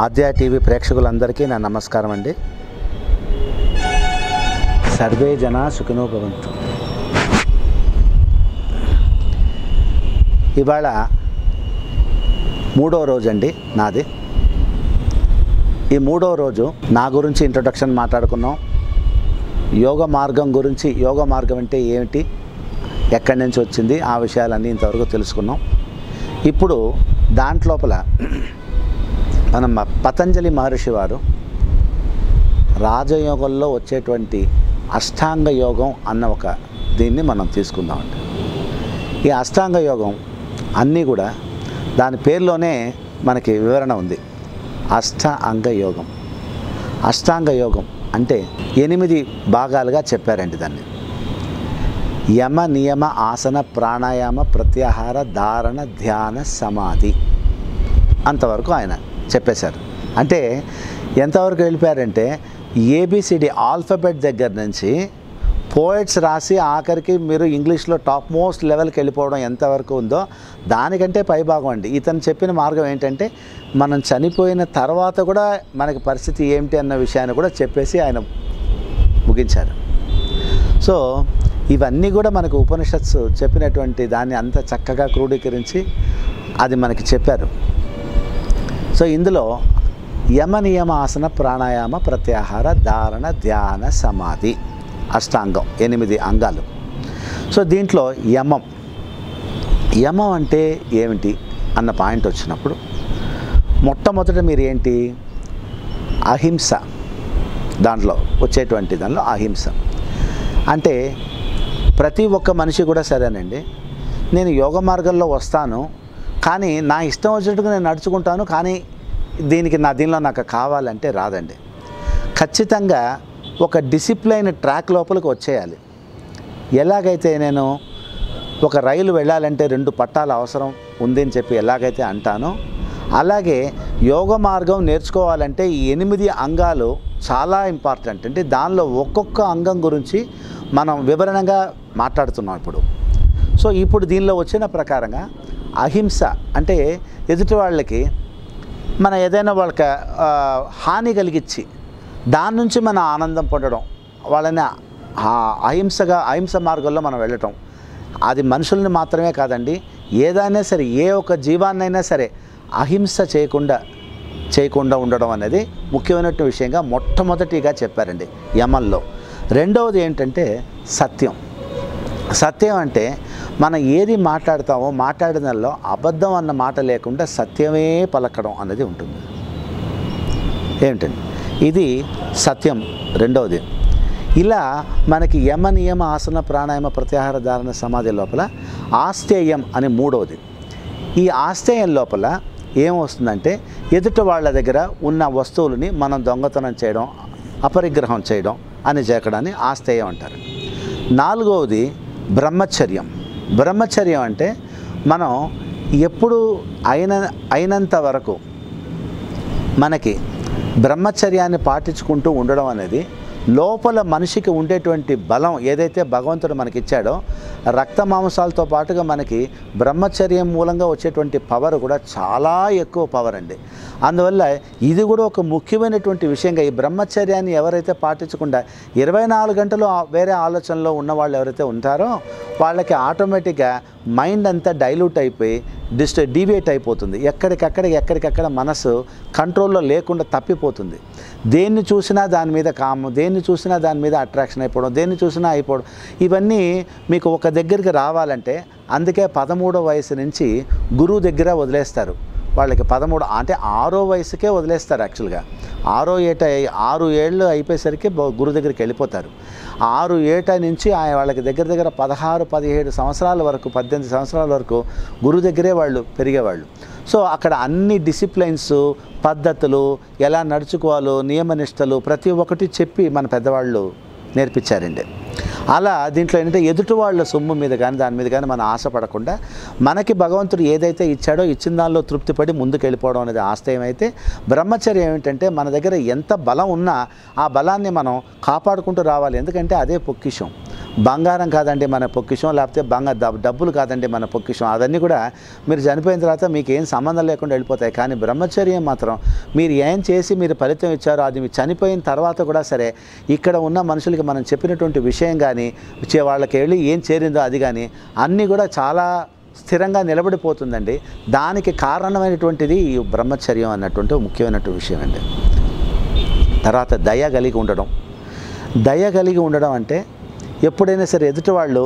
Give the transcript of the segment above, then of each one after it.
ఆద్య TV ప్రేక్షకులందరికీ నా నమస్కారం అండి. సర్వే జన సుఖినో భవంతు. ఇవాళ 3వ రోజు అండి నాది. ఈ 3వ రోజు నా గురించి ఇంట్రొడక్షన్ మాట్లాడుకున్నాం. యోగ మార్గం గురించి, యోగ మార్గం అంటే ఏమిటి, ఎక్కడి నుంచి వచ్చింది, ఆ విషయాలన్నీ ఇంతవరకు తెలుసుకున్నాం. ఇప్పుడు దాంట్లోపల మనం పతంజలి మహర్షి వారు రాజయోగంలో వచ్చేటువంటి అష్టాంగ యోగం అన్న ఒక దీన్ని మనం తీసుకుందామండి. ఈ అష్టాంగ యోగం అన్నీ కూడా దాని పేరులోనే మనకి వివరణ ఉంది. అష్టాంగ యోగం. అష్టాంగ యోగం అంటే 8 భాగాలుగా చెప్పారండి దాన్ని. యమ నియమ ఆసన ప్రాణాయామ ప్రత్యాహార ధారణ ధ్యాన సమాధి అంతవరకు ఆయన చెప్పేశారు. అంటే ఎంతవరకు వెళ్ళిపోయారంటే ఏబిసిడి ఆల్ఫాబెట్ దగ్గర నుంచి పోయిట్స్ రాసి ఆఖరికి మీరు ఇంగ్లీష్లో టాప్ మోస్ట్ లెవెల్కి వెళ్ళిపోవడం ఎంతవరకు ఉందో దానికంటే పైభాగం అండి. ఇతను చెప్పిన మార్గం ఏంటంటే మనం చనిపోయిన తర్వాత కూడా మనకి పరిస్థితి ఏమిటి అన్న విషయాన్ని కూడా చెప్పేసి ఆయన ముగించారు. సో ఇవన్నీ కూడా మనకు ఉపనిషత్స్ చెప్పినటువంటి దాన్ని అంత చక్కగా క్రోడీకరించి అది మనకి చెప్పారు. సో ఇందులో యమ నియమ ఆసన ప్రాణాయామ ప్రత్యాహార ధారణ ధ్యాన సమాధి అష్టాంగం 8 అంగాలు. సో దీంట్లో యమం అంటే ఏమిటి అన్న పాయింట్ వచ్చినప్పుడు మొట్టమొదట మీరు ఏంటి, అహింస. దాంట్లో వచ్చేటువంటి దానిలో అహింస అంటే ప్రతి ఒక్క మనిషి కూడా సరేనండి, నేను యోగ మార్గంలో వస్తాను కానీ నా ఇష్టం వచ్చినట్టుగా నేను నడుచుకుంటాను, కానీ దీనిలో నాకు కావాలంటే రాదండి. ఖచ్చితంగా ఒక డిసిప్లైన్ ట్రాక్ లోపలికి వచ్చేయాలి. ఎలాగైతే నేను ఒక రైలు వెళ్ళాలంటే 2 పట్టాల అవసరం ఉంది అని చెప్పి ఎలాగైతే అంటానో, అలాగే యోగ మార్గం నేర్చుకోవాలంటే ఈ 8 అంగాలు చాలా ఇంపార్టెంట్. అంటే దానిలో ఒక్కొక్క అంగం గురించి మనం వివరణగా మాట్లాడుతున్నాం ఇప్పుడు. సో ఇప్పుడు దీనిలో వచ్చిన ప్రకారంగా అహింస అంటే ఎదుటి వాళ్ళకి మన ఏదైనా వాళ్ళకి హాని కలిగించి దాని నుంచి మన ఆనందం పొందడం, వాళ్ళని అహింస మార్గంలో మనం వెళ్ళటం. అది మనుషుల్ని మాత్రమే కాదండి, ఏదైనా సరే, ఏ ఒక్క జీవాన్నైనా సరే అహింస చేయకుండా ఉండడం అనేది ముఖ్యమైనటువంటి విషయంగా మొట్టమొదటిగా చెప్పారండి యమంలో. రెండవది ఏంటంటే సత్యం. సత్యం అంటే మనం ఏది మాట్లాడతామో మాట్లాడినలో అబద్ధం అన్న మాట లేకుండా సత్యమే పలకడం అనేది ఉంటుంది. ఏమిటండి ఇది సత్యం రెండవది. ఇలా మనకి యమ నియమ ఆసన ప్రాణాయామ ప్రత్యాహార ధారణ సమాధి లోపల ఆస్తేయం అని మూడవది. ఈ ఆస్తేయం లోపల ఏమొస్తుందంటే ఎదుటి వాళ్ళ దగ్గర ఉన్న వస్తువులని మనం దొంగతనం చేయడం, అపరిగ్రహం చేయడం అని జరగడాన్ని ఆస్తేయం అంటారు. నాలుగవది బ్రహ్మచర్యం. బ్రహ్మచర్యం అంటే మనం ఎప్పుడు అయినంత వరకు మనకి బ్రహ్మచర్యాన్ని పాటించుకుంటూ ఉండడం అనేది లోపల మనిషికి ఉండేటువంటి బలం ఏదైతే భగవంతుడు మనకి ఇచ్చాడో, రక్త మాంసాలతో పాటుగా మనకి బ్రహ్మచర్యం మూలంగా వచ్చేటువంటి పవర్ కూడా చాలా ఎక్కువ పవర్ అండి. అందువల్ల ఇది కూడా ఒక ముఖ్యమైనటువంటి విషయంగా ఈ బ్రహ్మచర్యాన్ని ఎవరైతే పాటించకుండా 24 గంటలు వేరే ఆలోచనలో ఉన్నవాళ్ళు ఎవరైతే ఉంటారో వాళ్ళకి ఆటోమేటిక్గా మైండ్ అంతా డైల్యూట్ అయిపోయి డీవియేట్ అయిపోతుంది. ఎక్కడికక్కడ మనసు కంట్రోల్లో లేకుండా తప్పిపోతుంది. దేన్ని చూసినా దాని మీద కాము, దేన్ని చూసినా దాని మీద అట్రాక్షన్ అయిపోవడం, దేన్ని చూసినా అయిపోవడం, ఇవన్నీ మీకు ఒక దగ్గరికి రావాలంటే అందుకే 13వ వయసు నుంచి గురువు దగ్గర వదిలేస్తారు. వాళ్ళకి 13 అంటే 6వ వయసుకే వదిలేస్తారు. యాక్చువల్గా 6 ఏళ్ళు అయిపోయేసరికి గురువు దగ్గరికి వెళ్ళిపోతారు. 6 ఏట నుంచి వాళ్ళకి దగ్గర 16, 17 సంవత్సరాల వరకు, 18 సంవత్సరాల వరకు గురువు దగ్గరే వాళ్ళు పెరిగేవాళ్ళు. సో అక్కడ అన్ని డిసిప్లైన్స్, పద్ధతులు, ఎలా నడుచుకోవాలో, నియమనిష్టలు ప్రతి ఒక్కటి చెప్పి మన పెద్దవాళ్ళు నేర్పించారండి. అలా దీంట్లో ఏంటంటే ఎదుటి వాళ్ళ సొమ్ము మీద కానీ దాని మీద కానీ మనం ఆశపడకుండా మనకి భగవంతుడు ఏదైతే ఇచ్చాడో ఇచ్చిన దానిలో తృప్తిపడి ముందుకు వెళ్ళిపోవడం అనేది ఆస్తేయం. అయితే బ్రహ్మచర్యం ఏమిటంటే మన దగ్గర ఎంత బలం ఉన్నా ఆ బలాన్ని మనం కాపాడుకుంటూ రావాలి. ఎందుకంటే అదే పొక్కిషం. బంగారం కాదండి మన పొక్కిషం, లేకపోతే డబ్బులు కాదండి మన పొక్కిషం. అవన్నీ కూడా మీరు చనిపోయిన తర్వాత మీకు ఏం సంబంధం లేకుండా వెళ్ళిపోతాయి. కానీ బ్రహ్మచర్యం మాత్రం మీరు ఏం చేసి మీరు ఫలితం ఇచ్చారో అది మీరు చనిపోయిన తర్వాత కూడా సరే ఇక్కడ ఉన్న మనుషులకి మనం చెప్పినటువంటి విషయం కానీ వాళ్ళకి వెళ్ళి ఏం చేరిందో అది కానీ అన్నీ కూడా చాలా స్థిరంగా నిలబడిపోతుందండి. దానికి కారణమైనటువంటిది ఈ బ్రహ్మచర్యం అన్నటువంటి ముఖ్యమైనటువంటి విషయం అండి. తర్వాత దయ కలిగి ఉండడం. దయ కలిగి ఉండడం అంటే ఎప్పుడైనా సరే ఎదుటి వాళ్ళు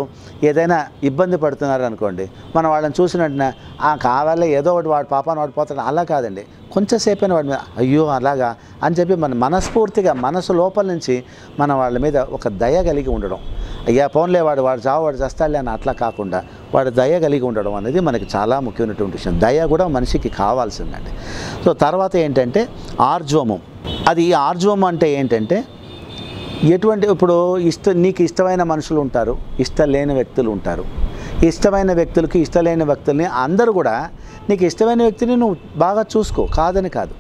ఏదైనా ఇబ్బంది పడుతున్నారు అనుకోండి, మనం వాళ్ళని చూసిన వెంటనే కావాలే ఏదో ఒకటి వాడు పాపాన్ని వాడు పోతాడు అలా కాదండి. కొంచెంసేపైనా వాడి మీద అయ్యో అలాగా అని చెప్పి మన మనస్ఫూర్తిగా మనసు లోపల నుంచి మన వాళ్ళ మీద ఒక దయ కలిగి ఉండడం. అయ్యా పోన్లే వాడు చావు వాడు చేస్తాడులే అని అట్లా కాకుండా వాడు దయ కలిగి ఉండడం అనేది మనకి చాలా ముఖ్యమైనటువంటి విషయం. దయ కూడా మనిషికి కావాల్సిందండి. సో తర్వాత ఏంటంటే ఆర్జవము. అది ఆర్జవము అంటే ఏంటంటే ఇప్పుడు నీకు ఇష్టమైన మనుషులు ఉంటారు, ఇష్టం లేని వ్యక్తులు ఉంటారు. ఇష్టమైన వ్యక్తులకి ఇష్టం లేని వ్యక్తుల్ని అందరూ కూడా నీకు ఇష్టమైన వ్యక్తిని నువ్వు బాగా చూసుకో, కాదని కాదు.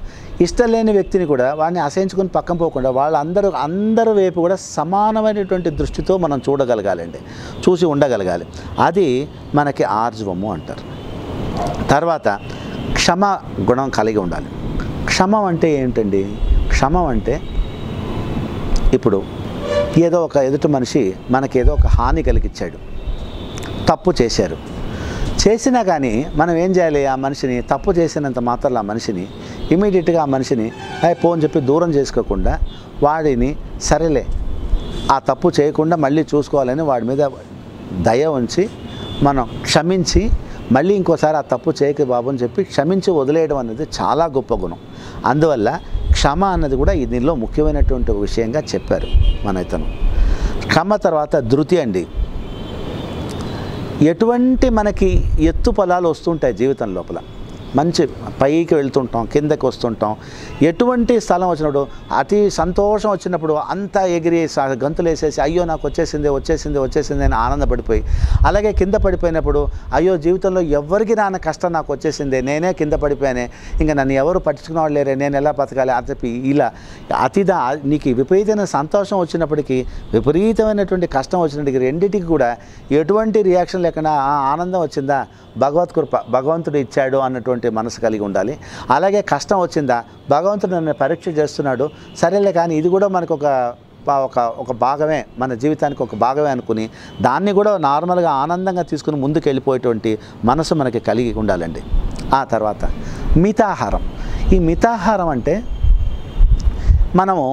ఇష్టం లేని వ్యక్తిని కూడా వాడిని అసహించుకొని పక్కన పోకుండా అందరూ వైపు కూడా సమానమైనటువంటి దృష్టితో మనం చూడగలగాలండి, చూసి ఉండగలగాలి. అది మనకి ఆర్జవము అంటారు. తర్వాత క్షమ గుణం కలిగి ఉండాలి. క్షమ అంటే ఏంటండి? క్షమ అంటే ఇప్పుడు ఏదో ఒక ఎదుటి మనిషి మనకేదో ఒక హాని కలిగించాడు, తప్పు చేసినా కానీ మనం ఏం చేయాలి? ఆ మనిషిని తప్పు చేసినంత మాత్రం ఆ మనిషిని ఇమీడియట్గా ఆ మనిషిని పో అని చెప్పి దూరం చేసుకోకుండా వాడిని సరేలే ఆ తప్పు చేయకుండా మళ్ళీ చూసుకోవాలని వాడి మీద దయ ఉంచి మనం క్షమించి మళ్ళీ ఇంకోసారి ఆ తప్పు చేయక బాబు అని చెప్పి క్షమించి వదిలేయడం అనేది చాలా గొప్ప గుణం. అందువల్ల క్షమ అన్నది కూడా దీనిలో ముఖ్యమైనటువంటి విషయంగా చెప్పారు మన ఇతను. క్షమ తర్వాత ధృతి అండి. ఎటువంటి మనకి ఎత్తు పొలాలు వస్తుంటాయి జీవితం లోపల, మంచి పైకి వెళ్తుంటాం, కిందకి వస్తుంటాం. ఎటువంటి స్థలం వచ్చినప్పుడు అతి సంతోషం వచ్చినప్పుడు అంతా ఎగిరి గంతులు వేసేసి అయ్యో నాకు వచ్చేసింది అని ఆనందపడిపోయి, అలాగే కింద పడిపోయినప్పుడు అయ్యో జీవితంలో ఎవరికి రాని కష్టం నాకు వచ్చేసిందే, నేనే కింద పడిపోయానే, ఇంకా నన్ను ఎవరు పట్టించుకునే వాళ్ళు లేరే, నేను ఎలా బతకాలి అని చెప్పి ఇలా నీకు విపరీతమైన సంతోషం వచ్చినప్పటికీ విపరీతమైనటువంటి కష్టం వచ్చినప్పటికీ రెండింటికి కూడా ఎటువంటి రియాక్షన్ లేకుండా ఆనందం వచ్చిందా, భగవత్ కృప, భగవంతుడు ఇచ్చాడు అన్నటువంటి మనసు కలిగి ఉండాలి. అలాగే కష్టం వచ్చిందా, భగవంతుడు నన్ను పరీక్ష చేస్తున్నాడు, సరేలే కానీ ఇది కూడా మనకు ఒక భాగమే, మన జీవితానికి ఒక భాగమే అనుకుని దాన్ని కూడా నార్మల్గా ఆనందంగా తీసుకుని ముందుకు వెళ్ళిపోయేటువంటి మనసు మనకి కలిగి ఉండాలండి. ఆ తర్వాత మితాహారం. ఈ మితాహారం అంటే మనము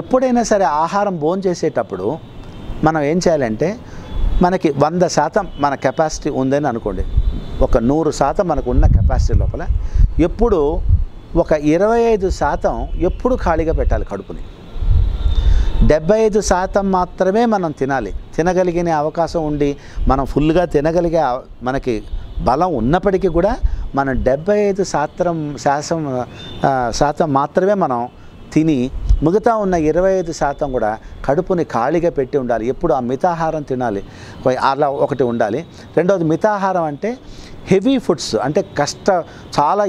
ఎప్పుడైనా సరే ఆహారం భోంచేసేటప్పుడు మనం ఏం చేయాలంటే మనకి 100% మన కెపాసిటీ ఉందని అనుకోండి, ఒక 100% మనకు ఉన్న కెపాసిటీ లోపల ఎప్పుడు ఒక 25% ఎప్పుడు ఖాళీగా పెట్టాలి కడుపుని. 75% మాత్రమే మనం తినగలిగిన అవకాశం ఉండి మనం ఫుల్గా తినగలిగే మనకి బలం ఉన్నప్పటికీ కూడా మనం 75% మాత్రమే మనం తిని మిగతా ఉన్న 25% కూడా కడుపుని ఖాళీగా పెట్టి ఉండాలి. ఎప్పుడు ఆ మితాహారం తినాలి, అలా ఒకటి ఉండాలి. రెండవది మితాహారం అంటే హెవీ ఫుడ్స్, అంటే చాలా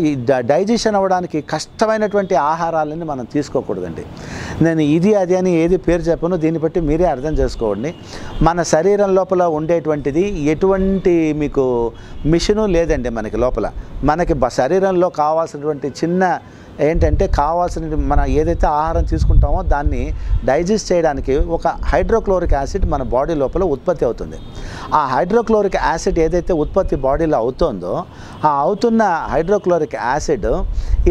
డైజెషన్ అవ్వడానికి కష్టమైనటువంటి ఆహారాలని మనం తీసుకోకూడదండి. నేను ఇది అది అని ఏది పేరు చెప్పను, దీన్ని బట్టి మీరే అర్థం చేసుకోండి. మన శరీరం లోపల ఉండేటువంటిది ఎటువంటి మీకు మిషను లేదండి మనకి లోపల. మనకి శరీరంలో కావాల్సినటువంటి చిన్న ఏంటంటే కావాల్సిన మన ఏదైతే ఆహారం తీసుకుంటామో దాన్ని డైజెస్ట్ చేయడానికి ఒక హైడ్రోక్లోరిక్ యాసిడ్ మన బాడీ లోపల ఉత్పత్తి అవుతుంది. ఆ హైడ్రోక్లోరిక్ యాసిడ్ ఏదైతే ఉత్పత్తి బాడీలో అవుతుందో ఆ అవుతున్న హైడ్రోక్లోరిక్ యాసిడ్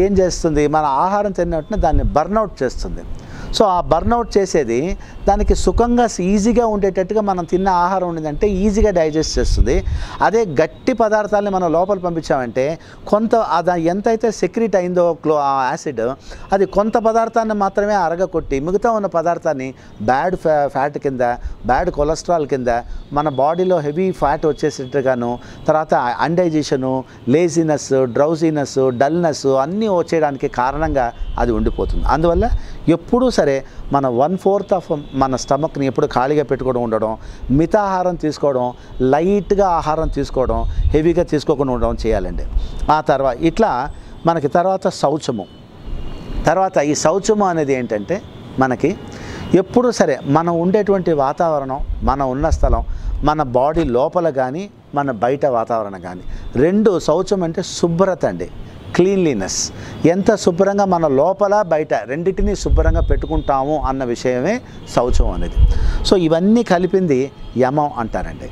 ఏం చేస్తుంది, మన ఆహారం తిన్నట్టునే దాన్ని బర్న్అవుట్ చేస్తుంది. సో ఆ బర్న్అవుట్ చేసేది దానికి సుఖంగా ఈజీగా ఉండేటట్టుగా మనం తిన్న ఆహారం ఉండేదంటే ఈజీగా డైజెస్ట్ చేస్తుంది. అదే గట్టి పదార్థాలని మనం లోపల పంపించామంటే కొంత అది ఎంతైతే సెక్రీట్ అయిందో ఆ యాసిడ్ అది కొంత పదార్థాన్ని మాత్రమే అరగకొట్టి మిగతా ఉన్న పదార్థాన్ని బ్యాడ్ ఫ్యాట్ కింద, బ్యాడ్ కొలెస్ట్రాల్ కింద మన బాడీలో హెవీ ఫ్యాట్ వచ్చేసేట్టుగాను, తర్వాత అన్డైజెషను, లేజినెస్, డ్రౌజీనెస్, డల్నెస్ అన్నీ వచ్చేయడానికి కారణంగా అది ఉండిపోతుంది. అందువల్ల ఎప్పుడూ సరే మన 1/4 ఆఫ్ మన స్టమక్ని ఎప్పుడు ఖాళీగా పెట్టుకోవడం ఉండడం, మితాహారం తీసుకోవడం, లైట్గా ఆహారం తీసుకోవడం, హెవీగా తీసుకోకుండా ఉండడం చేయాలండి. ఆ తర్వాత ఇట్లా మనకి తర్వాత శౌచము. తర్వాత ఈ శౌచము అనేది ఏంటంటే మనకి ఎప్పుడూ సరే మనం ఉండేటువంటి వాతావరణం, మన ఉన్న స్థలం, మన బాడీ లోపల కానీ మన బయట వాతావరణం కానీ రెండు, శౌచం అంటే శుభ్రత అండి, క్లీన్లీనెస్. ఎంత శుభ్రంగా మన లోపల బయట రెండింటినీ శుభ్రంగా పెట్టుకుంటాము అన్న విషయమే శౌచం అనేది. సో ఇవన్నీ కలిపింది యమం అంటారండి.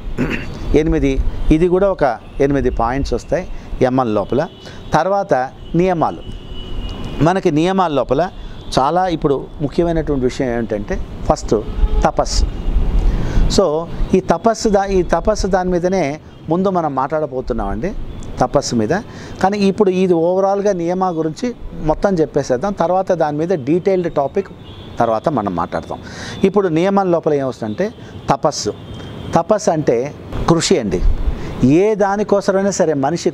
8, ఇది కూడా ఒక 8 పాయింట్స్ వస్తాయి యమం లోపల. తర్వాత నియమాలు. మనకి నియమాల లోపల చాలా ఇప్పుడు ముఖ్యమైనటువంటి విషయం ఏమిటంటే ఫస్ట్ తపస్సు. సో ఈ తపస్సు దాని మీదనే ముందు మనం మాట్లాడబోతున్నామండి, తపస్సు మీద. కానీ ఇప్పుడు ఇది ఓవరాల్గా నియమా గురించి మొత్తం చెప్పేసేద్దాం, తర్వాత దాని మీద డీటెయిల్డ్ టాపిక్ తర్వాత మనం మాట్లాడతాం. ఇప్పుడు నియమం లోపల ఏమొస్తుందంటే తపస్సు అంటే కృషి అండి. ఏ దానికోసమైనా సరే మనిషి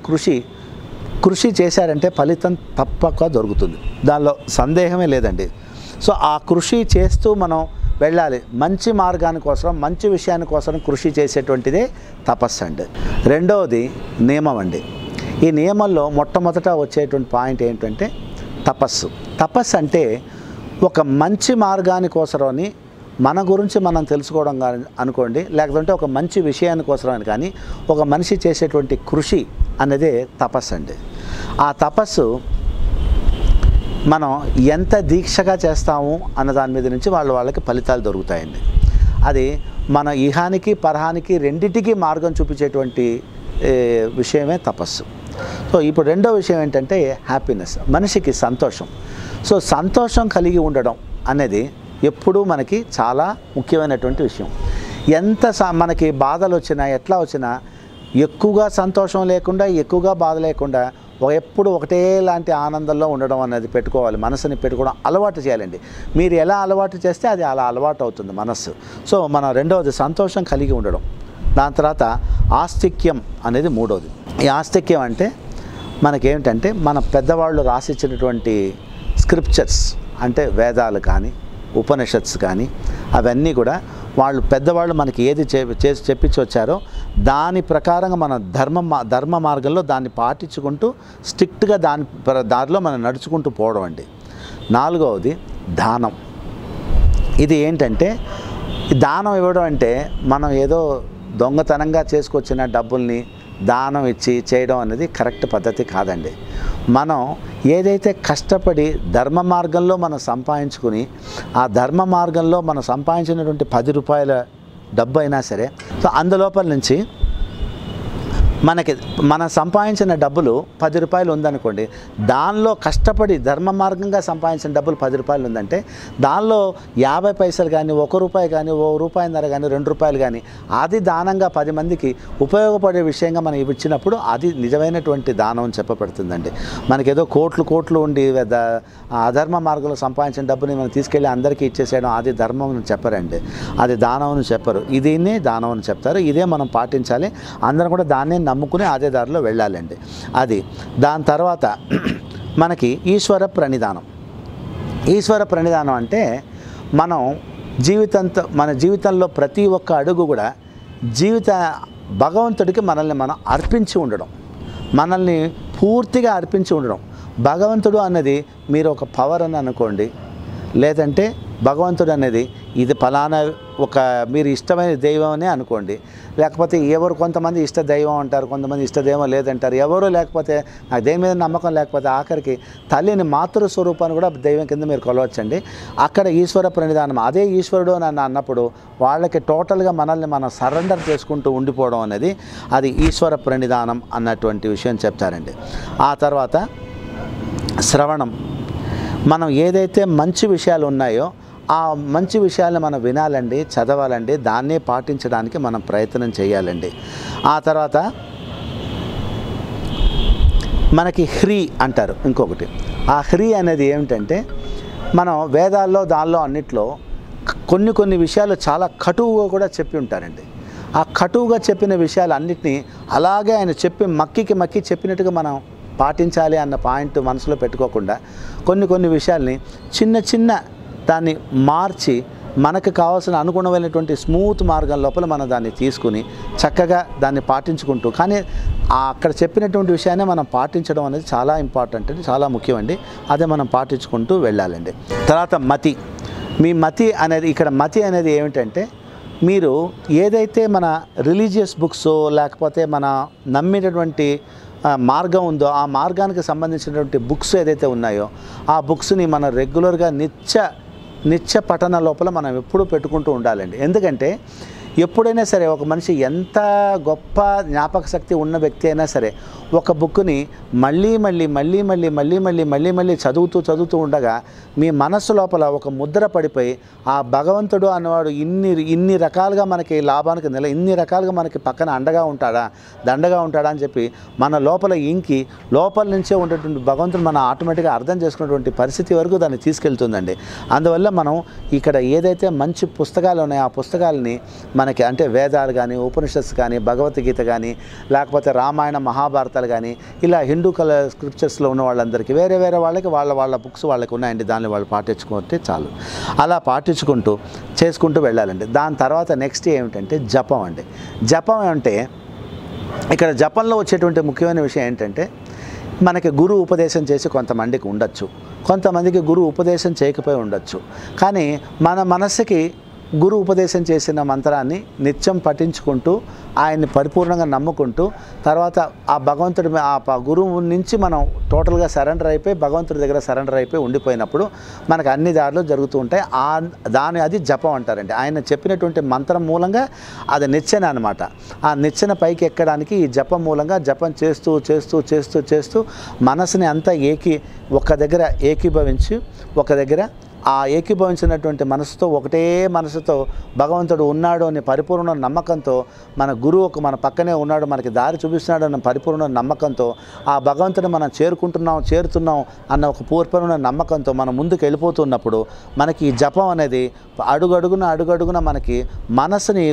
కృషి చేశారంటే ఫలితం తప్పక దొరుకుతుంది, దానిలో సందేహమే లేదండి. సో ఆ కృషి చేస్తూ మనం వెళ్ళాలి, మంచి మార్గానికోసం, మంచి విషయానికోసం కృషి చేసేటువంటిదే తపస్సు అండి. రెండవది నియమం అండి. ఈ నియమంలో మొట్టమొదట వచ్చేటువంటి పాయింట్ ఏంటంటే తపస్సు అంటే ఒక మంచి మార్గానికోసమని మన గురించి మనం తెలుసుకోవడం కానీ అనుకోండి, లేకపోతే ఒక మంచి విషయానికోసమని కానీ ఒక మనిషి చేసేటువంటి కృషి అన్నదే తపస్సు అండి. ఆ తపస్సు మనం ఎంత దీక్షగా చేస్తాము అన్న దాని మీద నుంచి వాళ్ళకి ఫలితాలు దొరుకుతాయండి. అది మన ఇహానికి పరహానికి రెండిటికి మార్గం చూపించేటువంటి విషయమే తపస్సు. సో ఇప్పుడు రెండో విషయం ఏంటంటే హ్యాపీనెస్, మనిషికి సంతోషం. సో సంతోషం కలిగి ఉండడం అనేది ఎప్పుడూ మనకి చాలా ముఖ్యమైనటువంటి విషయం. మనకి బాధలు వచ్చినా ఎట్లా వచ్చినా ఎక్కువగా సంతోషం లేకుండా ఎక్కువగా బాధ లేకుండా ఎప్పుడు ఒకటే లాంటి ఆనందంలో ఉండడం అనేది పెట్టుకోవాలి, మనసుని పెట్టుకోవడం అలవాటు చేయాలండి. మీరు ఎలా అలవాటు చేస్తే అది అలా అలవాటు అవుతుంది మనస్సు. సో మన రెండవది సంతోషం కలిగి ఉండడం. దాని తర్వాత ఆస్తిక్యం అనేది మూడవది. ఈ ఆస్తిక్యం అంటే మనకేమిటంటే మన పెద్దవాళ్ళు రాసిచ్చినటువంటి స్క్రిప్చర్స్ అంటే వేదాలు కానీ ఉపనిషత్స్ కానీ అవన్నీ కూడా పెద్దవాళ్ళు మనకి ఏది చేసి చెప్పించి వచ్చారో దాని ప్రకారంగా మన ధర్మ మార్గంలో దాన్ని పాటించుకుంటూ స్ట్రిక్ట్గా దారిలో మనం నడుచుకుంటూ పోవడం అండి. నాలుగవది దానం. ఇది ఏంటంటే దానం ఇవ్వడం అంటే మనం ఏదో దొంగతనంగా చేసుకొచ్చిన డబ్బుల్ని దానం ఇచ్చి చేయడం అనేది కరెక్ట్ పద్ధతి కాదండి. మనం ఏదైతే కష్టపడి ధర్మ మార్గంలో మనం సంపాదించుకుని ఆ ధర్మ మార్గంలో మనం సంపాదించినటువంటి 10 రూపాయల డబ్బు అయినా సరే, సో అందులోపల నుంచి మనం సంపాదించిన డబ్బులు 10 రూపాయలు ఉందనుకోండి, దానిలో కష్టపడి ధర్మ మార్గంగా సంపాదించిన డబ్బులు 10 రూపాయలు ఉందంటే దానిలో 50 పైసలు కానీ 1 రూపాయి కానీ 1 రూపాయిన్నర కానీ 2 రూపాయలు కానీ అది దానంగా 10 మందికి ఉపయోగపడే విషయంగా మనం ఇచ్చినప్పుడు అది నిజమైనటువంటి దానం అని చెప్పబడుతుందండి. మనకేదో కోట్లు ఉండి అధర్మ మార్గంలో సంపాదించిన డబ్బుని మనం తీసుకెళ్ళి అందరికీ ఇచ్చేసేయడం అది ధర్మం అని చెప్పరండి, అది దానం అని చెప్పరు. ఇదినే దానం అని చెప్తారు. ఇదే మనం పాటించాలి, అందరం కూడా దాన్నే నమ్ముకుని అదే దారిలో వెళ్ళాలండి. అది దాని తర్వాత మనకి ఈశ్వర ప్రణిధానం అంటే మన జీవితంలో ప్రతి ఒక్క అడుగు కూడా భగవంతుడికి మనల్ని మనం అర్పించి ఉండడం, మనల్ని పూర్తిగా అర్పించి ఉండడం. భగవంతుడు అన్నది మీరు ఒక పవర్ అని అనుకోండి, లేదంటే భగవంతుడు అనేది ఇది ఫలానా మీరు ఇష్టమైన దైవం అనే అనుకోండి, లేకపోతే కొంతమంది ఇష్ట దైవం అంటారు, కొంతమంది ఇష్ట దైవం లేదంటారు. ఎవరు లేకపోతే నాకు దేని మీద నమ్మకం లేకపోతే ఆఖరికి తల్లిని మాతృ స్వరూపాన్ని కూడా దైవం కింద మీరు కొలవచ్చండి. అక్కడ ఈశ్వర ప్రణిధానం, అదే ఈశ్వరుడు అని అన్నప్పుడు వాళ్ళకి టోటల్గా మనల్ని మనం సరెండర్ చేసుకుంటూ ఉండిపోవడం అనేది అది ఈశ్వర ప్రణిధానం అన్నటువంటి విషయం చెప్తారండి. ఆ తర్వాత శ్రవణం. మనం ఏదైతే మంచి విషయాలు ఉన్నాయో ఆ మంచి విషయాలను మనం వినాలండి, చదవాలండి, దాన్నే పాటించడానికి మనం ప్రయత్నం చేయాలండి. ఆ తర్వాత మనకి హ్రీ అంటారు ఇంకొకటి. ఆ హ్రీ అనేది ఏమిటంటే మనం వేదాల్లో దానిలో అన్నిట్లో కొన్ని విషయాలు చాలా కటువుగా కూడా చెప్పి ఉంటారండి. ఆ కటువుగా చెప్పిన విషయాలు అన్నిటినీ అలాగే ఆయన మక్కి చెప్పినట్టుగా మనం పాటించాలి అన్న పాయింట్ మనసులో పెట్టుకోకుండా కొన్ని విషయాల్ని చిన్న దాన్ని మార్చి మనకు కావాల్సిన అనుగుణమైనటువంటి స్మూత్ మార్గం లోపల మనం దాన్ని తీసుకుని చక్కగా దాన్ని పాటించుకుంటూ, కానీ అక్కడ చెప్పినటువంటి విషయాన్ని మనం పాటించడం అనేది చాలా ఇంపార్టెంట్ అండి, చాలా ముఖ్యమండి. అదే మనం పాటించుకుంటూ వెళ్ళాలండి. తర్వాత మీ మతి అనేది, ఇక్కడ మతి అనేది ఏమిటంటే మీరు ఏదైతే మన రిలీజియస్ బుక్స్ లేకపోతే మన నమ్మినటువంటి మార్గం ఉందో ఆ మార్గానికి సంబంధించినటువంటి బుక్స్ ఏదైతే ఉన్నాయో ఆ బుక్స్ని మనం రెగ్యులర్గా నిత్య పఠన లోపల మనం ఎప్పుడూ పెట్టుకుంటూ ఉండాలండి. ఎందుకంటే ఎప్పుడైనా సరే ఒక మనిషి ఎంత గొప్ప జ్ఞాపక శక్తి ఉన్న వ్యక్తి అయినా సరే ఒక బుక్ని మళ్ళీ చదువుతూ ఉండగా మీ మనస్సు లోపల ఒక ముద్ర పడిపోయి ఆ భగవంతుడు అన్నవాడు ఇన్ని రకాలుగా మనకి లాభానికి ఇన్ని రకాలుగా మనకి పక్కన అండగా ఉంటాడా దండగా ఉంటాడా అని చెప్పి మన లోపల ఇంకి లోపల నుంచే ఉండేటువంటి భగవంతుడు మనం ఆటోమేటిక్గా అర్థం చేసుకున్నటువంటి పరిస్థితి వరకు దాన్ని తీసుకెళ్తుందండి. అందువల్ల మనం ఇక్కడ ఏదైతే మంచి పుస్తకాలు ఉన్నాయో ఆ పుస్తకాలని మనకి అంటే వేదాలు కానీ ఉపనిషత్స్ కానీ భగవద్గీత కానీ లేకపోతే రామాయణ మహాభారతాలు కానీ ఇలా హిందూ స్క్రిప్చర్స్లో ఉన్న వాళ్ళందరికీ వేరే వాళ్ళకి వాళ్ళ బుక్స్ వాళ్ళకి ఉన్నాయండి. దాన్ని వాళ్ళు పాటించుకుంటే చాలు. అలా పాటించుకుంటూ చేసుకుంటూ వెళ్ళాలండి. దాని తర్వాత నెక్స్ట్ ఏమిటంటే జపం అండి. జపం అంటే ఇక్కడ జపంలో వచ్చేటువంటి ముఖ్యమైన విషయం ఏంటంటే మనకి గురువు ఉపదేశం చేసి కొంతమందికి ఉండొచ్చు, కొంతమందికి గురువు ఉపదేశం చేయకపోయి ఉండొచ్చు. కానీ మన మనస్సుకి గురువు ఉపదేశం చేసిన మంత్రాన్ని నిత్యం పఠించుకుంటూ ఆయన్ని పరిపూర్ణంగా నమ్ముకుంటూ తర్వాత ఆ భగవంతుడి ఆ గురువు నుంచి మనం టోటల్గా సరెండర్ అయిపోయి భగవంతుడి దగ్గర సరెండర్ అయిపోయి ఉండిపోయినప్పుడు మనకు అన్ని దారులు జరుగుతూ ఉంటాయి. అది జపం అంటారండి. ఆయన చెప్పినటువంటి మంత్రం మూలంగా అది నిచ్చెన అనమాట. ఆ నిచ్చెన పైకి ఎక్కడానికి ఈ జపం మూలంగా జపం చేస్తూ మనసుని అంతా ఒక దగ్గర ఏకీభవించి ఒక దగ్గర ఆ ఏకీభవించినటువంటి మనసుతో ఒకటే మనసుతో భగవంతుడు ఉన్నాడు అనే పరిపూర్ణ నమ్మకంతో మన గురువు మన పక్కనే ఉన్నాడు మనకి దారి చూపిస్తున్నాడు అన్న పరిపూర్ణ నమ్మకంతో ఆ భగవంతుని మనం చేరుతున్నాం అన్న ఒక పూర్వపూర్ణ నమ్మకంతో మనం ముందుకు వెళ్ళిపోతున్నప్పుడు మనకి ఈ జపం అనేది అడుగడుగున మనకి మనసుని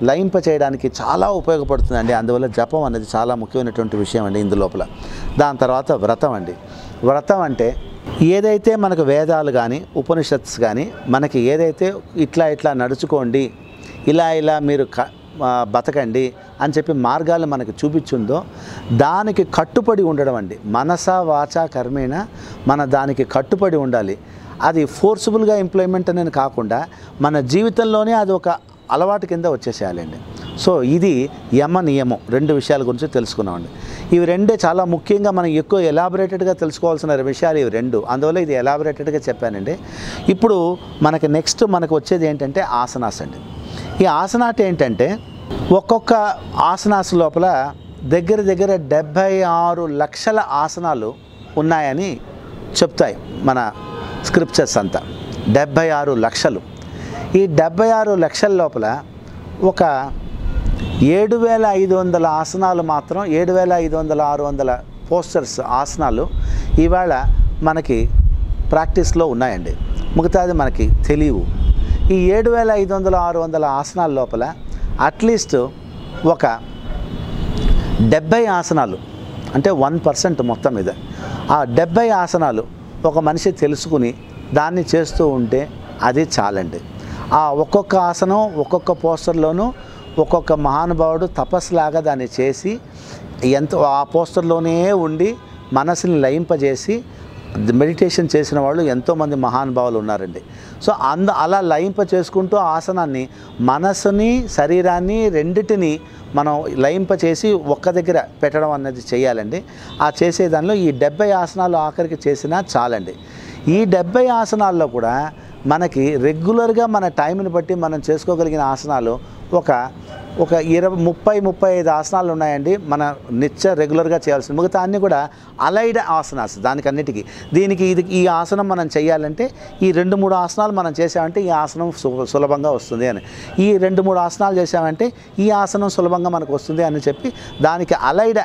లయింపచేయడానికి చాలా ఉపయోగపడుతుందండి. అందువల్ల జపం అనేది చాలా ముఖ్యమైనటువంటి విషయం అండి ఇందులోపల. దాని తర్వాత వ్రతం అండి. వ్రతం అంటే ఏదైతే మనకు వేదాలు కానీ ఉపనిషత్స్ కానీ మనకి ఏదైతే ఇట్లా నడుచుకోండి ఇలా మీరు బతకండి అని చెప్పి మార్గాలు మనకు చూపించిందో దానికి కట్టుబడి ఉండడం అండి. మనస వాచ కర్మేణ మన దానికి కట్టుబడి ఉండాలి. అది ఫోర్స్ఫుల్గా ఇంప్లిమెంట్ అనేది కాకుండా మన జీవితంలోనే అది ఒక అలవాటు కింద వచ్చేసేయాలండి. సో ఇది యమ నియమం రెండు విషయాల గురించి తెలుసుకున్నామండి. ఇవి రెండే చాలా ముఖ్యంగా మనం ఎక్కువ ఎలాబొరేటెడ్గా తెలుసుకోవాల్సిన విషయాలు ఇవి రెండు. అందువల్ల ఇది ఎలాబొరేటెడ్గా చెప్పానండి. ఇప్పుడు నెక్స్ట్ మనకు వచ్చేది ఏంటంటే ఆసనాస్ అండి. ఈ ఆసనాట్ ఏంటంటే ఒక్కొక్క ఆసనాస్ లోపల దగ్గర 76 లక్షల ఆసనాలు ఉన్నాయని చెప్తాయి మన స్క్రిప్చర్స్ అంతా. 76 లక్షలు. ఈ 76 లక్షల లోపల ఒక 7500 ఆసనాలు మాత్రం 7500-600 పోస్టర్స్ ఆసనాలు ఇవాళ మనకి ప్రాక్టీస్లో ఉన్నాయండి. మిగతాది మనకి తెలియవు. ఈ 7500-600 ఆసనాల లోపల అట్లీస్ట్ ఒక 70 ఆసనాలు అంటే 1% మొత్తం మీద ఆ 70 ఆసనాలు ఒక మనిషి తెలుసుకుని దాన్ని చేస్తూ ఉంటే అది చాలండి. ఆ ఒక్కొక్క ఆసనం ఒక్కొక్క పోస్టర్లోనూ ఒక్కొక్క మహానుభావుడు తపస్సులాగా దాన్ని చేసి ఆ పోస్టర్లోనే ఉండి మనసుని లయింపజేసి మెడిటేషన్ చేసిన వాళ్ళు ఎంతోమంది మహానుభావులు ఉన్నారండి. సో అలా లయింప చేసుకుంటూ ఆసనాన్ని మనసుని శరీరాన్ని రెండిటిని మనం లయింపచేసి ఒక్క దగ్గర పెట్టడం అనేది చేయాలండి. ఆ చేసే దానిలో ఈ 70 ఆసనాలు ఆఖరికి చేసినా చాలండి. ఈ 70 ఆసనాల్లో కూడా మనకి రెగ్యులర్గా మన టైంని బట్టి మనం చేసుకోగలిగిన ఆసనాలు ఒక 30-35 ఆసనాలు ఉన్నాయండి. మన రెగ్యులర్గా చేయాల్సిన మిగతా అన్నీ కూడా అలైడ్ ఆసనాస్. దానికన్నిటికీ ఈ ఆసనం మనం చేయాలంటే ఈ 2-3 ఆసనాలు మనం చేసామంటే ఈ ఆసనం సులభంగా వస్తుంది అని, ఈ 2-3 ఆసనాలు చేసామంటే ఈ ఆసనం సులభంగా మనకు వస్తుంది అని చెప్పి దానికి అలైడ్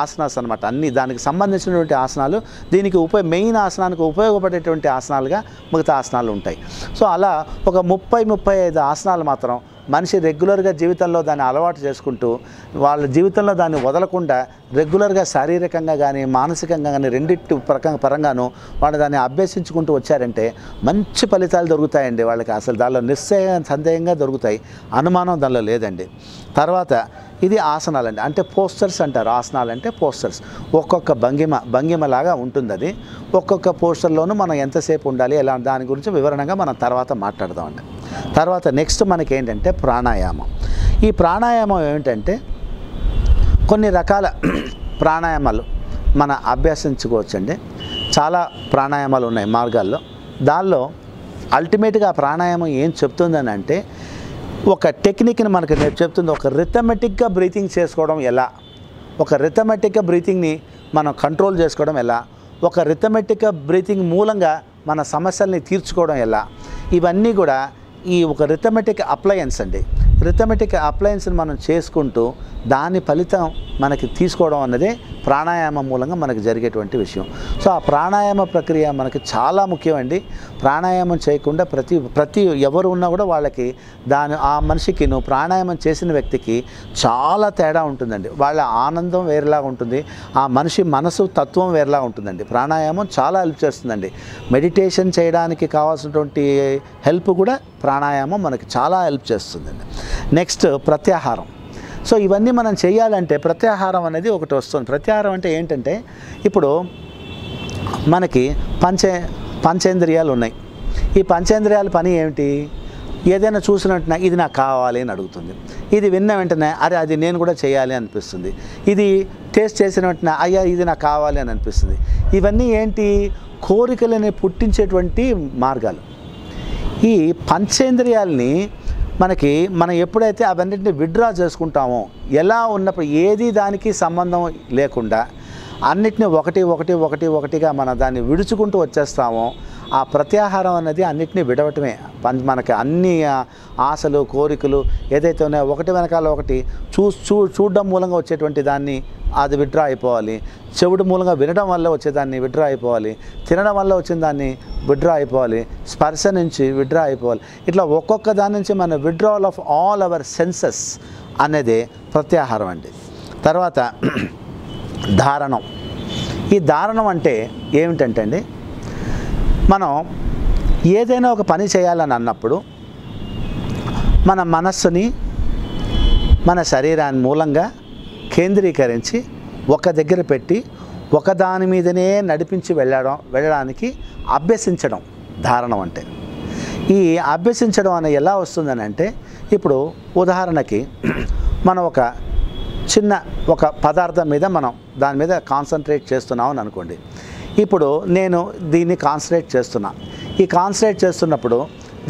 ఆసనాస్ అనమాట. అన్నీ దానికి సంబంధించినటువంటి ఆసనాలు దీనికి మెయిన్ ఆసనానికి ఉపయోగపడేటువంటి ఆసనాలుగా మిగతా ఆసనాలు ఉంటాయి. సో అలా ఒక 30-35 ఆసనాలు మాత్రం మనిషి రెగ్యులర్గా జీవితంలో దాన్ని అలవాటు చేసుకుంటూ వాళ్ళ జీవితంలో దాన్ని వదలకుండా రెగ్యులర్గా శారీరకంగా కానీ మానసికంగా కానీ రెండింటి పరంగాను వాళ్ళు దాన్ని అభ్యసించుకుంటూ వచ్చారంటే మంచి ఫలితాలు దొరుకుతాయండి వాళ్ళకి. అసలు దానిలో సందేహంగా దొరుకుతాయి, అనుమానం దానిలో లేదండి. తర్వాత ఇది ఆసనాలండి, అంటే పోస్టర్స్ అంటారు. ఆసనాలు అంటే పోస్టర్స్. ఒక్కొక్క భంగిమలాగా ఉంటుంది అది. ఒక్కొక్క పోస్టర్లోనూ మనం ఎంతసేపు ఉండాలి ఎలా, దాని గురించి వివరణగా మనం తర్వాత మాట్లాడదామండి. తర్వాత నెక్స్ట్ మనకి ఏంటంటే ప్రాణాయామం. ఈ ప్రాణాయామం ఏమిటంటే కొన్ని రకాల ప్రాణాయామాలు మన అభ్యసించుకోవచ్చండి. చాలా ప్రాణాయామాలు ఉన్నాయి మార్గాల్లో. దానిలో అల్టిమేట్గా ప్రాణాయామం ఏం చెప్తుందని అంటే ఒక టెక్నిక్ని మనకు చెప్తుంది. ఒక రిథమెటిక్గా బ్రీతింగ్ చేసుకోవడం ఎలా, ఒక రిథమెటిక్గా బ్రీతింగ్ని మనం కంట్రోల్ చేసుకోవడం ఎలా, ఒక రిథమెటిక్గా బ్రీతింగ్ మూలంగా మన సమస్యల్ని తీర్చుకోవడం ఎలా, ఇవన్నీ కూడా ఈ ఒక రిథమెటిక్ అప్లయన్స్ అండి. రిథమెటిక్ అప్లయన్స్ని మనం చేసుకుంటూ దాని ఫలితం మనకి తీసుకోవడం అన్నదే ప్రాణాయామం మూలంగా మనకు జరిగేటువంటి విషయం. సో ఆ ప్రాణాయామ ప్రక్రియ మనకి చాలా ముఖ్యమండి. ప్రాణాయామం చేయకుండా ప్రతి ఎవరు ఉన్నా కూడా వాళ్ళకి ఆ మనిషికి నువ్వు ప్రాణాయామం చేసిన వ్యక్తికి చాలా తేడా ఉంటుందండి. వాళ్ళ ఆనందం వేరేలాగా ఉంటుంది, ఆ మనిషి మనసు తత్వం వేరేలాగా ఉంటుందండి. ప్రాణాయామం చాలా హెల్ప్ చేస్తుందండి. మెడిటేషన్ చేయడానికి కావాల్సినటువంటి హెల్ప్ కూడా ప్రాణాయామం మనకి చాలా హెల్ప్ చేస్తుందండి. నెక్స్ట్ ప్రత్యాహారం. సో ఇవన్నీ మనం చేయాలంటే ప్రత్యాహారం అనేది ఒకటి వస్తుంది. ప్రత్యాహారం అంటే ఏంటంటే ఇప్పుడు మనకి పంచేంద్రియాలు ఉన్నాయి. ఈ పంచేంద్రియాల పని ఏమిటి? ఏదైనా చూసిన వెంటనే ఇది నాకు కావాలి అని అడుగుతుంది. ఇది విన్న వెంటనే అరే అది నేను కూడా చేయాలి అనిపిస్తుంది. ఇది టేస్ట్ చేసిన వెంటనే అయ్యా ఇది నాకు కావాలి అని అనిపిస్తుంది. ఇవన్నీ ఏంటి? కోరికలని పుట్టించేటువంటి మార్గాలు. ఈ పంచేంద్రియాలని మనం ఎప్పుడైతే అవన్నింటిని విత్డ్రా చేసుకుంటామో, ఎలా ఉన్నప్పుడు ఏది దానికి సంబంధం లేకుండా అన్నిటిని ఒకటిగా మనం దాన్ని విడుచుకుంటూ వచ్చేస్తామో, ఆ ప్రత్యాహారం అనేది అన్నిటినీ విడవటమే. మనకి అన్ని ఆశలు కోరికలు ఏదైతే ఉన్నాయో ఒకటి వెనకాల ఒకటి చూడడం మూలంగా వచ్చేటువంటి దాన్ని అది విత్డ్రా అయిపోవాలి. చెవుడు మూలంగా వినడం వల్ల వచ్చేదాన్ని విత్డ్రా అయిపోవాలి. తినడం వల్ల వచ్చిన దాన్ని విత్డ్రా అయిపోవాలి. స్పర్శ నుంచి విత్డ్రా అయిపోవాలి. ఇట్లా ఒక్కొక్క దాని నుంచి మన withdrawal of all our senses అనేది ప్రత్యాహారం అండి. తర్వాత ధారణం. ఈ ధారణం అంటే ఏమిటంటే అండి, మనం ఏదైనా ఒక పని చేయాలని అన్నప్పుడు మన మనస్సుని మన శరీరాన్ని మూలంగా కేంద్రీకరించి ఒక దగ్గర పెట్టి ఒక దాని మీదనే నడిపించి వెళ్ళడానికి అభ్యసించడం ధారణం అంటే. ఈ అభ్యసించడం అనే ఎలా వస్తుందని అంటే, ఇప్పుడు ఉదాహరణకి మనం ఒక పదార్థం మీద మనం దాని మీద కాన్సన్ట్రేట్ చేస్తున్నాం అని అనుకోండి. ఇప్పుడు నేను దీన్ని కాన్సన్ట్రేట్ చేస్తున్నా. ఈ కాన్సన్ట్రేట్ చేస్తున్నప్పుడు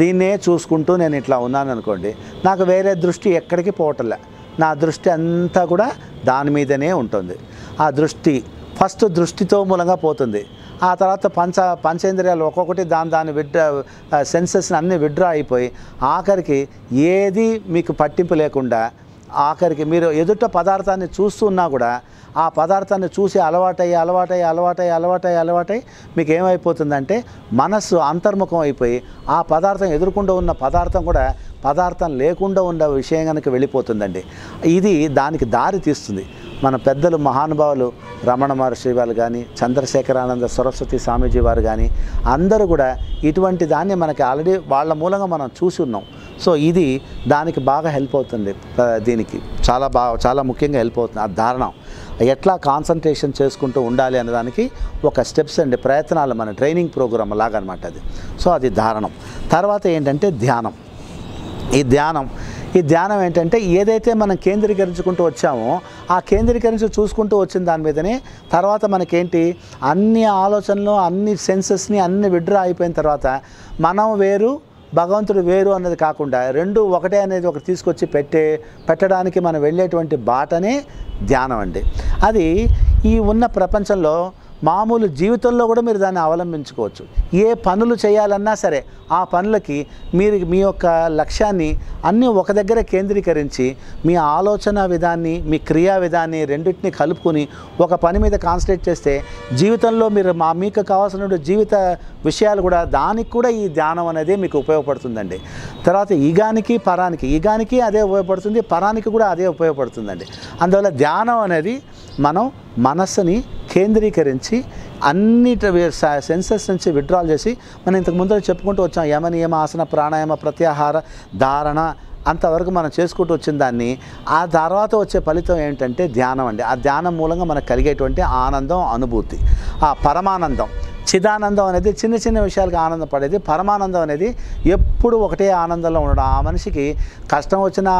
దీన్నే చూసుకుంటూ నేను ఇట్లా ఉన్నాను అనుకోండి, నాకు వేరే దృష్టి ఎక్కడికి పోవట్లే. నా దృష్టి అంతా కూడా దాని మీదనే ఉంటుంది. ఆ దృష్టి ఫస్ట్ దృష్టితో మూలంగా పోతుంది. ఆ తర్వాత పంచేంద్రియాలు ఒక్కొక్కటి దాని సెన్సెస్ని అన్నీ విత్డ్రా అయిపోయి ఆఖరికి ఏది మీకు పట్టింపు లేకుండా ఆఖరికి మీరు ఎదుట పదార్థాన్ని చూస్తున్నా కూడా ఆ పదార్థాన్ని చూసి అలవాటై మీకు ఏమైపోతుందంటే మనస్సు అంతర్ముఖం అయిపోయి ఆ పదార్థం ఎదుర్కొంటూ ఉన్న పదార్థం కూడా పదార్థం లేకుండా ఉన్న విషయం కనుక వెళ్ళిపోతుందండి. ఇది దానికి దారి తీస్తుంది. మన పెద్దలు మహానుభావులు రమణ మహర్షి వారు కానీ, చంద్రశేఖరానంద సరస్వతి స్వామీజీ వారు కానీ అందరూ కూడా ఇటువంటి దాన్ని మనకి ఆల్రెడీ వాళ్ళ మూలంగా మనం చూసి ఉన్నాం. సో ఇది దానికి బాగా హెల్ప్ అవుతుంది. దీనికి చాలా ముఖ్యంగా హెల్ప్ అవుతుంది. ఆ ధారణం ఎట్లా కాన్సన్ట్రేషన్ చేసుకుంటూ ఉండాలి అనే దానికి ఒక స్టెప్స్ అండి, ప్రయత్నాలు, మన ట్రైనింగ్ ప్రోగ్రామ్ లాగా అనమాట అది. సో అది ధారణం. తర్వాత ఏంటంటే ధ్యానం. ఈ ధ్యానం ఏంటంటే ఏదైతే మనం కేంద్రీకరించుకుంటూ వచ్చామో ఆ కేంద్రీకరించి చూసుకుంటూ వచ్చిన దాని మీదనే తర్వాత మనకేంటి అన్ని ఆలోచనలు అన్ని సెన్సెస్ని అన్ని విత్డ్రా అయిపోయిన తర్వాత మనం వేరు భగవంతుడు వేరు అన్నది కాకుండా రెండు ఒకటే అనేది ఒకటి తీసుకొచ్చి పెట్టడానికి మనం వెళ్ళేటువంటి బాటనే ధ్యానం అండి. అది ఈ ఉన్న ప్రపంచంలో మామూలు జీవితంలో కూడా మీరు దాన్ని అవలంబించుకోవచ్చు. ఏ పనులు చేయాలన్నా సరే ఆ పనులకి మీరు మీ యొక్క లక్ష్యాన్ని అన్నీ ఒక దగ్గర కేంద్రీకరించి మీ ఆలోచన విధాన్ని మీ క్రియా విధాన్ని రెండింటిని కలుపుకొని ఒక పని మీద కాన్సన్ట్రేట్ చేస్తే జీవితంలో మీకు కావాల్సిన జీవిత విషయాలు కూడా దానికి కూడా ఈ ధ్యానం అనేది మీకు ఉపయోగపడుతుందండి. తర్వాత ఈగానికి అదే ఉపయోగపడుతుంది, పరానికి కూడా అదే ఉపయోగపడుతుందండి. అందువల్ల ధ్యానం అనేది మనం మనస్సుని కేంద్రీకరించి అన్నిటి సెన్సెస్ నుంచి విత్డ్రాల్ చేసి మనం ఇంతకు ముందు చెప్పుకుంటూ వచ్చాం. యమ నియమ ఆసన ప్రాణాయామ ప్రత్యాహార ధారణ అంతవరకు మనం చేసుకుంటూ వచ్చిన దాన్ని ఆ తర్వాత వచ్చే ఫలితం ఏంటంటే ధ్యానం అండి. ఆ ధ్యానం మూలంగా మనకు కలిగేటువంటి ఆనందం, అనుభూతి, ఆ పరమానందం. చిదానందం అనేది చిన్న చిన్న విషయాలకు ఆనందపడేది. పరమానందం అనేది ఎప్పుడు ఒకటే ఆనందంలో ఉండడం. ఆ మనిషికి కష్టం వచ్చినా,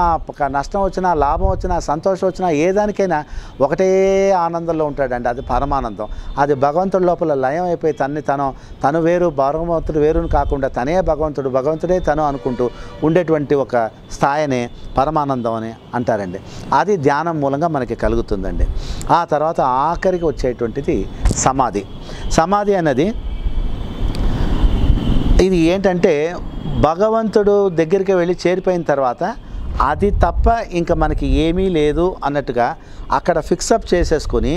నష్టం వచ్చినా, లాభం వచ్చినా, సంతోషం వచ్చినా, ఏ దానికైనా ఒకటే ఆనందంలో ఉంటాడండి. అది పరమానందం. అది భగవంతుడి లోపల లయం అయిపోయి తను వేరు, భగవంతుడు వేరుని కాకుండా తనే భగవంతుడు, భగవంతుడే తను అనుకుంటూ ఉండేటువంటి ఒక స్థాయినే పరమానందం అని అంటారండి. అది ధ్యానం మూలంగా మనకి కలుగుతుందండి. ఆ తర్వాత ఆఖరికి వచ్చేటువంటిది సమాధి. సమాధి అనేది ఇది ఏంటంటే భగవంతుడు దగ్గరికి వెళ్ళి చేరిపోయిన తర్వాత అది తప్ప ఇంకా మనకి ఏమీ లేదు అన్నట్టుగా అక్కడ ఫిక్సప్ చేసేసుకొని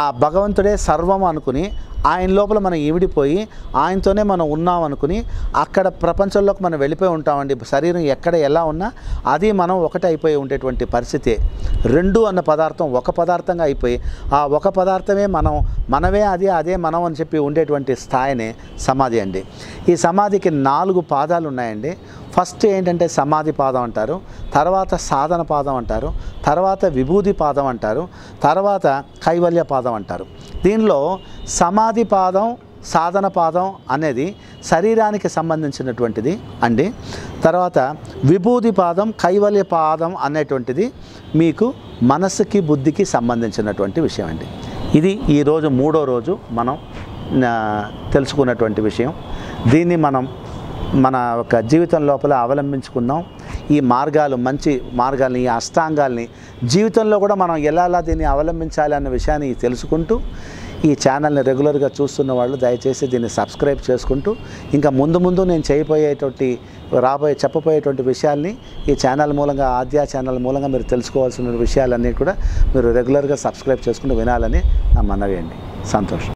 ఆ భగవంతుడే సర్వం అనుకుని ఆయన లోపల మనం ఈవిడిపోయి ఆయనతోనే మనం ఉన్నాం అనుకుని అక్కడ ప్రపంచంలోకి మనం వెళ్ళిపోయి ఉంటామండి. శరీరం ఎక్కడ ఎలా ఉన్నా అది మనం ఒకటి అయిపోయి ఉండేటువంటి పరిస్థితి. రెండు అన్న పదార్థం ఒక పదార్థంగా అయిపోయి ఆ ఒక పదార్థమే మనమే అదే మనం అని చెప్పి ఉండేటువంటి స్థాయినే సమాధి అండి. ఈ సమాధికి 4 పాదాలు ఉన్నాయండి. ఫస్ట్ ఏంటంటే సమాధి పాదం అంటారు, తర్వాత సాధన పాదం అంటారు, తర్వాత విభూది పాదం అంటారు, తర్వాత కైవల్య పాదం అంటారు. దీనిలో సమాధి పాదం, సాధన పాదం అనేది శరీరానికి సంబంధించినటువంటిది అండి. తర్వాత విభూది పాదం, కైవల్య పాదం అనేటువంటిది మీకు మనసుకి, బుద్ధికి సంబంధించినటువంటి విషయం అండి. ఇది ఈరోజు 3వ రోజు మనం తెలుసుకున్నటువంటి విషయం. దీన్ని మనం మన ఒక జీవితం లోపల అవలంబించుకుందాం. ఈ మార్గాలు, మంచి మార్గాల్ని, ఈ అష్టాంగాల్ని జీవితంలో కూడా మనం ఎలా దీన్ని అవలంబించాలి అన్న విషయాన్ని తెలుసుకుంటూ ఈ ఛానల్ని రెగ్యులర్గా చూస్తున్న వాళ్ళు దయచేసి దీన్ని సబ్స్క్రైబ్ చేసుకుంటూ ఇంకా ముందు నేను చెప్పబోయేటువంటి విషయాల్ని ఈ ఛానల్ మూలంగా, ఆద్య ఛానల్ మూలంగా మీరు తెలుసుకోవాల్సిన విషయాలన్నీ కూడా మీరు రెగ్యులర్గా సబ్స్క్రైబ్ చేసుకుంటూ వినాలని నా మనవి అండి. సంతోషం.